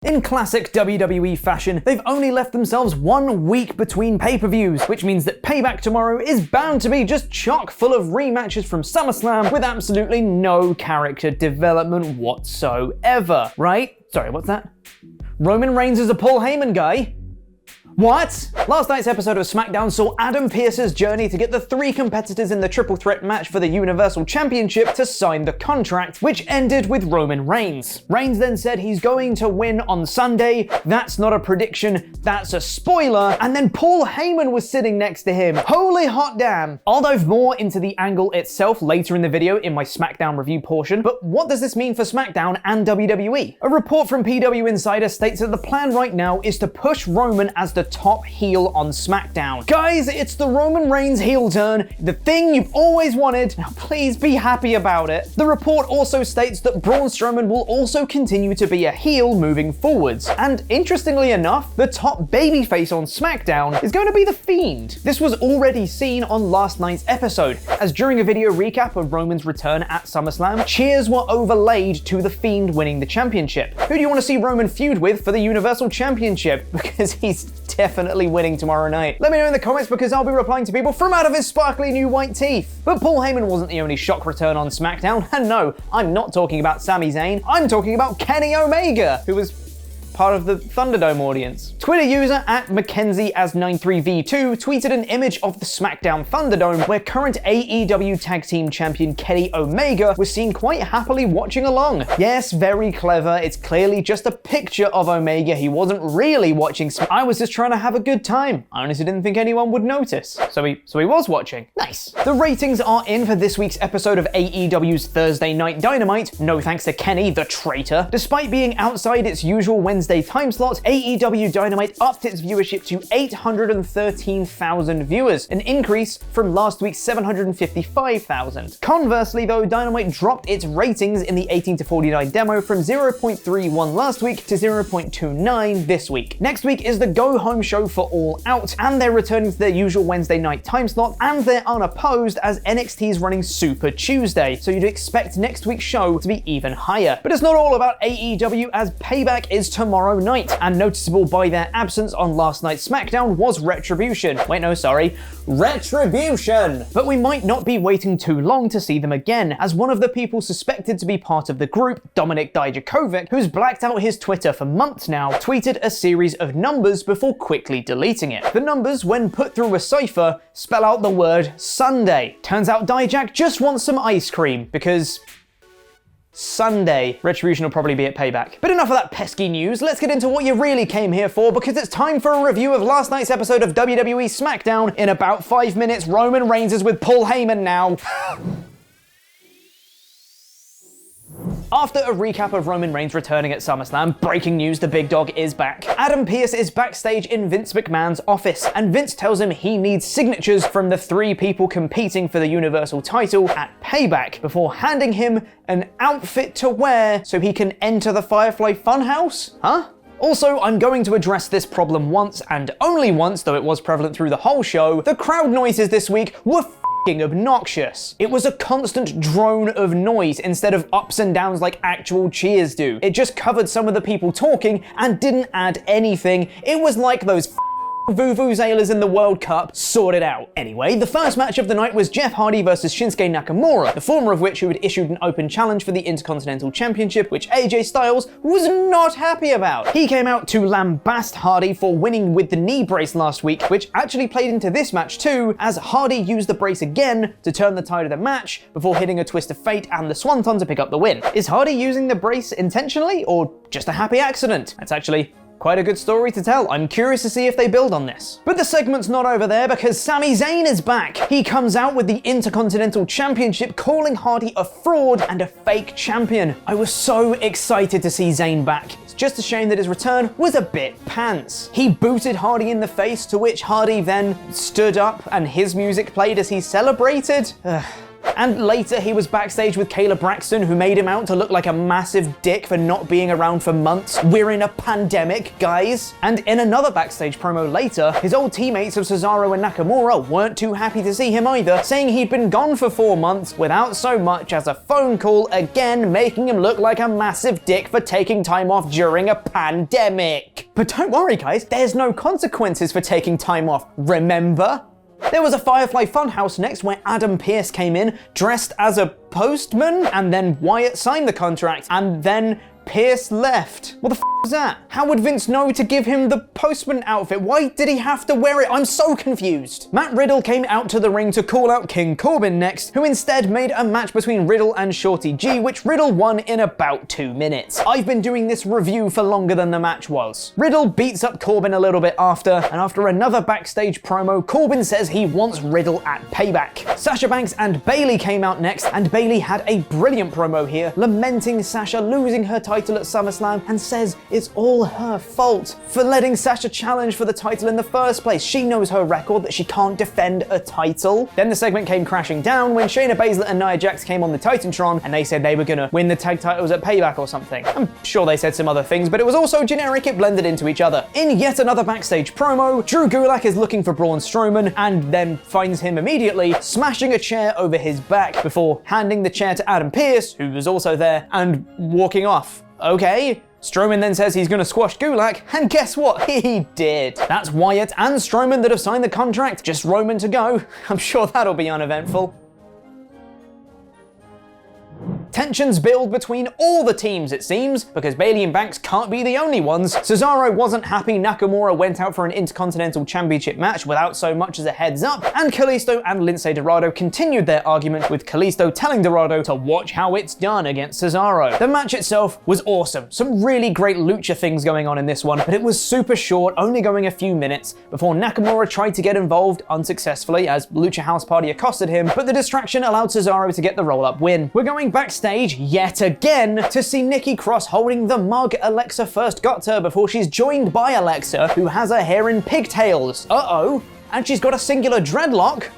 In classic WWE fashion, they've only left themselves 1 week between pay-per-views, which means that Payback tomorrow is bound to be just chock full of rematches from SummerSlam with absolutely no character development whatsoever, right? Sorry, what's that? Roman Reigns is a Paul Heyman guy? What? Last night's episode of SmackDown saw Adam Pearce's journey to get the 3 competitors in the triple threat match for the Universal Championship to sign the contract, which ended with Roman Reigns. Reigns then said he's going to win on Sunday. That's not a prediction, that's a spoiler. And then Paul Heyman was sitting next to him. Holy hot damn. I'll dive more into the angle itself later in the video in my SmackDown review portion, but what does this mean for SmackDown and WWE? A report from PW Insider states that the plan right now is to push Roman as the top heel on SmackDown. Guys, it's the Roman Reigns heel turn, the thing you've always wanted. Now please be happy about it. The report also states that Braun Strowman will also continue to be a heel moving forwards. And interestingly enough, the top babyface on SmackDown is going to be The Fiend. This was already seen on last night's episode, as during a video recap of Roman's return at SummerSlam, cheers were overlaid to The Fiend winning the championship. Who do you want to see Roman feud with for the Universal Championship? Because he's definitely winning tomorrow night. Let me know in the comments because I'll be replying to people from out of his sparkly new white teeth. But Paul Heyman wasn't the only shock return on SmackDown, and no, I'm not talking about Sami Zayn, I'm talking about Kenny Omega, who was part of the Thunderdome audience. Twitter user @MackenzieAs93V2 tweeted an image of the SmackDown Thunderdome where current AEW Tag Team Champion Kenny Omega was seen quite happily watching along. Yes, very clever, it's clearly just a picture of Omega, he wasn't really watching I was just trying to have a good time. I honestly didn't think anyone would notice. So he was watching. Nice. The ratings are in for this week's episode of AEW's Thursday Night Dynamite, no thanks to Kenny, the traitor. Despite being outside its usual Wednesday time slot, AEW Dynamite upped its viewership to 813,000 viewers, an increase from last week's 755,000. Conversely though, Dynamite dropped its ratings in the 18 to 49 demo from 0.31 last week to 0.29 this week. Next week is the go-home show for All Out, and they're returning to their usual Wednesday night time slot, and they're unopposed as NXT's running Super Tuesday, so you'd expect next week's show to be even higher. But it's not all about AEW, as Payback is tomorrow night, and noticeable by their absence on last night's SmackDown was Retribution. Wait, no, sorry. Retribution! But we might not be waiting too long to see them again, as one of the people suspected to be part of the group, Dominic Dijakovic, who's blacked out his Twitter for months now, tweeted a series of numbers before quickly deleting it. The numbers, when put through a cipher, spell out the word Sunday. Turns out Dijak just wants some ice cream, because Sunday, Retribution will probably be at Payback. But enough of that pesky news, let's get into what you really came here for, because it's time for a review of last night's episode of WWE SmackDown. In about 5 minutes, Roman Reigns is with Paul Heyman now. After a recap of Roman Reigns returning at SummerSlam, breaking news, the big dog is back. Adam Pearce is backstage in Vince McMahon's office, and Vince tells him he needs signatures from the 3 people competing for the Universal title at Payback before handing him an outfit to wear so he can enter the Firefly Funhouse? Huh? Also, I'm going to address this problem once and only once, though it was prevalent through the whole show. The crowd noises this week were obnoxious. It was a constant drone of noise instead of ups and downs like actual cheers do. It just covered some of the people talking and didn't add anything. It was like those vuvuzelas in the World Cup sorted out. Anyway, the first match of the night was Jeff Hardy versus Shinsuke Nakamura, the former of which who had issued an open challenge for the Intercontinental Championship, which AJ Styles was not happy about. He came out to lambast Hardy for winning with the knee brace last week, which actually played into this match too, as Hardy used the brace again to turn the tide of the match before hitting a twist of fate and the swanton to pick up the win. Is Hardy using the brace intentionally or just a happy accident? That's actually quite a good story to tell. I'm curious to see if they build on this. But the segment's not over there, because Sami Zayn is back. He comes out with the Intercontinental Championship, calling Hardy a fraud and a fake champion. I was so excited to see Zayn back. It's just a shame that his return was a bit pants. He booted Hardy in the face, to which Hardy then stood up and his music played as he celebrated. And later he was backstage with Kayla Braxton, who made him out to look like a massive dick for not being around for months. We're in a pandemic, guys. And in another backstage promo later, his old teammates of Cesaro and Nakamura weren't too happy to see him either, saying he'd been gone for 4 months without so much as a phone call, again making him look like a massive dick for taking time off during a pandemic. But don't worry guys, there's no consequences for taking time off, remember? There was a Firefly Funhouse next where Adam Pearce came in dressed as a postman, and then Wyatt signed the contract, and then Pearce left. What the f was that? How would Vince know to give him the postman outfit? Why did he have to wear it? I'm so confused. Matt Riddle came out to the ring to call out King Corbin next, who instead made a match between Riddle and Shorty G, which Riddle won in about 2 minutes. I've been doing this review for longer than the match was. Riddle beats up Corbin a little bit after, and after another backstage promo, Corbin says he wants Riddle at Payback. Sasha Banks and Bayley came out next, and Bayley had a brilliant promo here, lamenting Sasha losing her title at SummerSlam, and says it's all her fault for letting Sasha challenge for the title in the first place. She knows her record, that she can't defend a title. Then the segment came crashing down when Shayna Baszler and Nia Jax came on the Titantron, and they said they were gonna win the tag titles at Payback or something. I'm sure they said some other things, but it was also generic, it blended into each other. In yet another backstage promo, Drew Gulak is looking for Braun Strowman, and then finds him immediately, smashing a chair over his back before handing the chair to Adam Pearce, who was also there, and walking off. Okay. Strowman then says he's gonna squash Gulak, and guess what? He did. That's Wyatt and Strowman that have signed the contract, just Roman to go. I'm sure that'll be uneventful. Tensions build between all the teams, it seems, because Bayley and Banks can't be the only ones. Cesaro wasn't happy Nakamura went out for an Intercontinental Championship match without so much as a heads up, and Kalisto and Lince Dorado continued their argument, with Kalisto telling Dorado to watch how it's done against Cesaro. The match itself was awesome. Some really great lucha things going on in this one, but it was super short, only going a few minutes, before Nakamura tried to get involved unsuccessfully as Lucha House Party accosted him, but the distraction allowed Cesaro to get the roll-up win. We're going backstage yet again to see Nikki Cross holding the mug Alexa first got her before she's joined by Alexa, who has her hair in pigtails. Uh-oh. And she's got a singular dreadlock.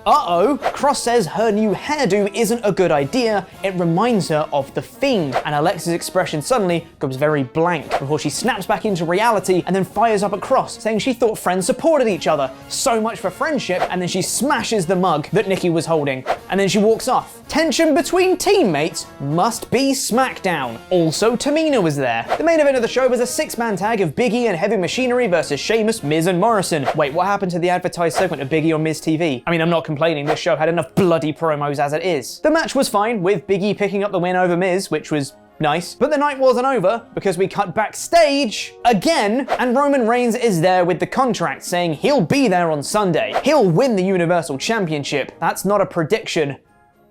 Uh-oh. Cross says her new hairdo isn't a good idea, it reminds her of The Fiend, and Alexa's expression suddenly goes very blank before she snaps back into reality and then fires up at Cross, saying she thought friends supported each other. So much for friendship, and then she smashes the mug that Nikki was holding, and then she walks off. Tension between teammates must be SmackDown. Also, Tamina was there. The main event of the show was a 6-man tag of Big E and Heavy Machinery versus Sheamus, Miz, and Morrison. Wait, what happened to the advertised segment of Big E on Miz TV? I mean, I'm not complaining, this show had enough bloody promos as it is. The match was fine, with Big E picking up the win over Miz, which was nice. But the night wasn't over, because we cut backstage again, and Roman Reigns is there with the contract, saying he'll be there on Sunday. He'll win the Universal Championship. That's not a prediction.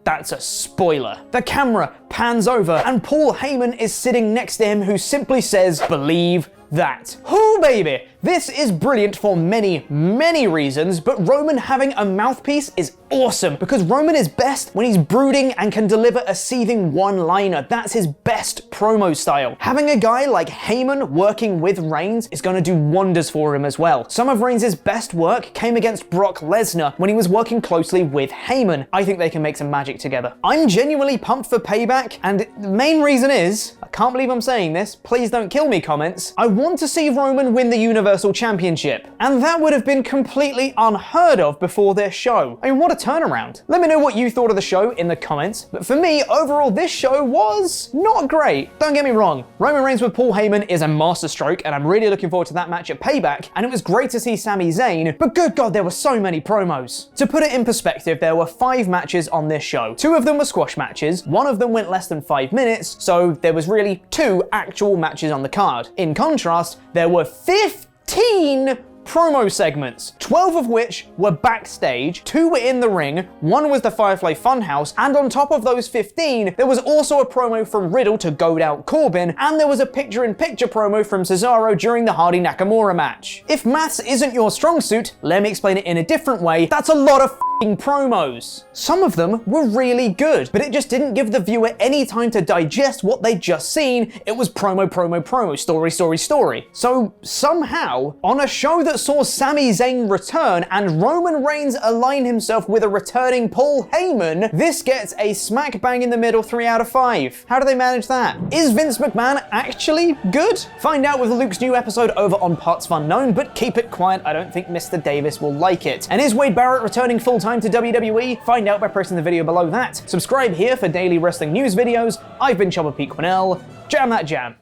That's a spoiler. The camera pans over, and Paul Heyman is sitting next to him, who simply says, "Believe that." Oh baby, this is brilliant for many, many reasons, but Roman having a mouthpiece is awesome, because Roman is best when he's brooding and can deliver a seething one-liner. That's his best promo style. Having a guy like Heyman working with Reigns is gonna do wonders for him as well. Some of Reigns' best work came against Brock Lesnar when he was working closely with Heyman. I think they can make some magic together. I'm genuinely pumped for Payback, and the main reason is, I can't believe I'm saying this, please don't kill me comments, I want to see Roman win the Universal Championship. And that would have been completely unheard of before their show. I mean, what a turnaround. Let me know what you thought of the show in the comments, but for me, overall, this show was not great. Don't get me wrong, Roman Reigns with Paul Heyman is a masterstroke, and I'm really looking forward to that match at Payback, and it was great to see Sami Zayn, but good God, there were so many promos. To put it in perspective, there were 5 matches on this show. 2 of them were squash matches, 1 of them went less than 5 minutes, so there was really 2 actual matches on the card. In contrast, there were 15 promo segments, 12 of which were backstage, 2 were in the ring, 1 was the Firefly Funhouse, and on top of those 15, there was also a promo from Riddle to goad out Corbin, and there was a picture-in-picture promo from Cesaro during the Hardy-Nakamura match. If maths isn't your strong suit, let me explain it in a different way, that's a lot of promos. Some of them were really good, but it just didn't give the viewer any time to digest what they'd just seen. It was promo, story. So somehow, on a show that saw Sami Zayn return and Roman Reigns align himself with a returning Paul Heyman, this gets a smack bang in the middle 3 out of 5. How do they manage that? Is Vince McMahon actually good? Find out with Luke's new episode over on Parts of Unknown, but keep it quiet, I don't think Mr. Davis will like it. And is Wade Barrett returning full-time to WWE? Find out by pressing the video below that. Subscribe here for daily wrestling news videos. I've been Chopper Pete Quinnell. Jam that jam.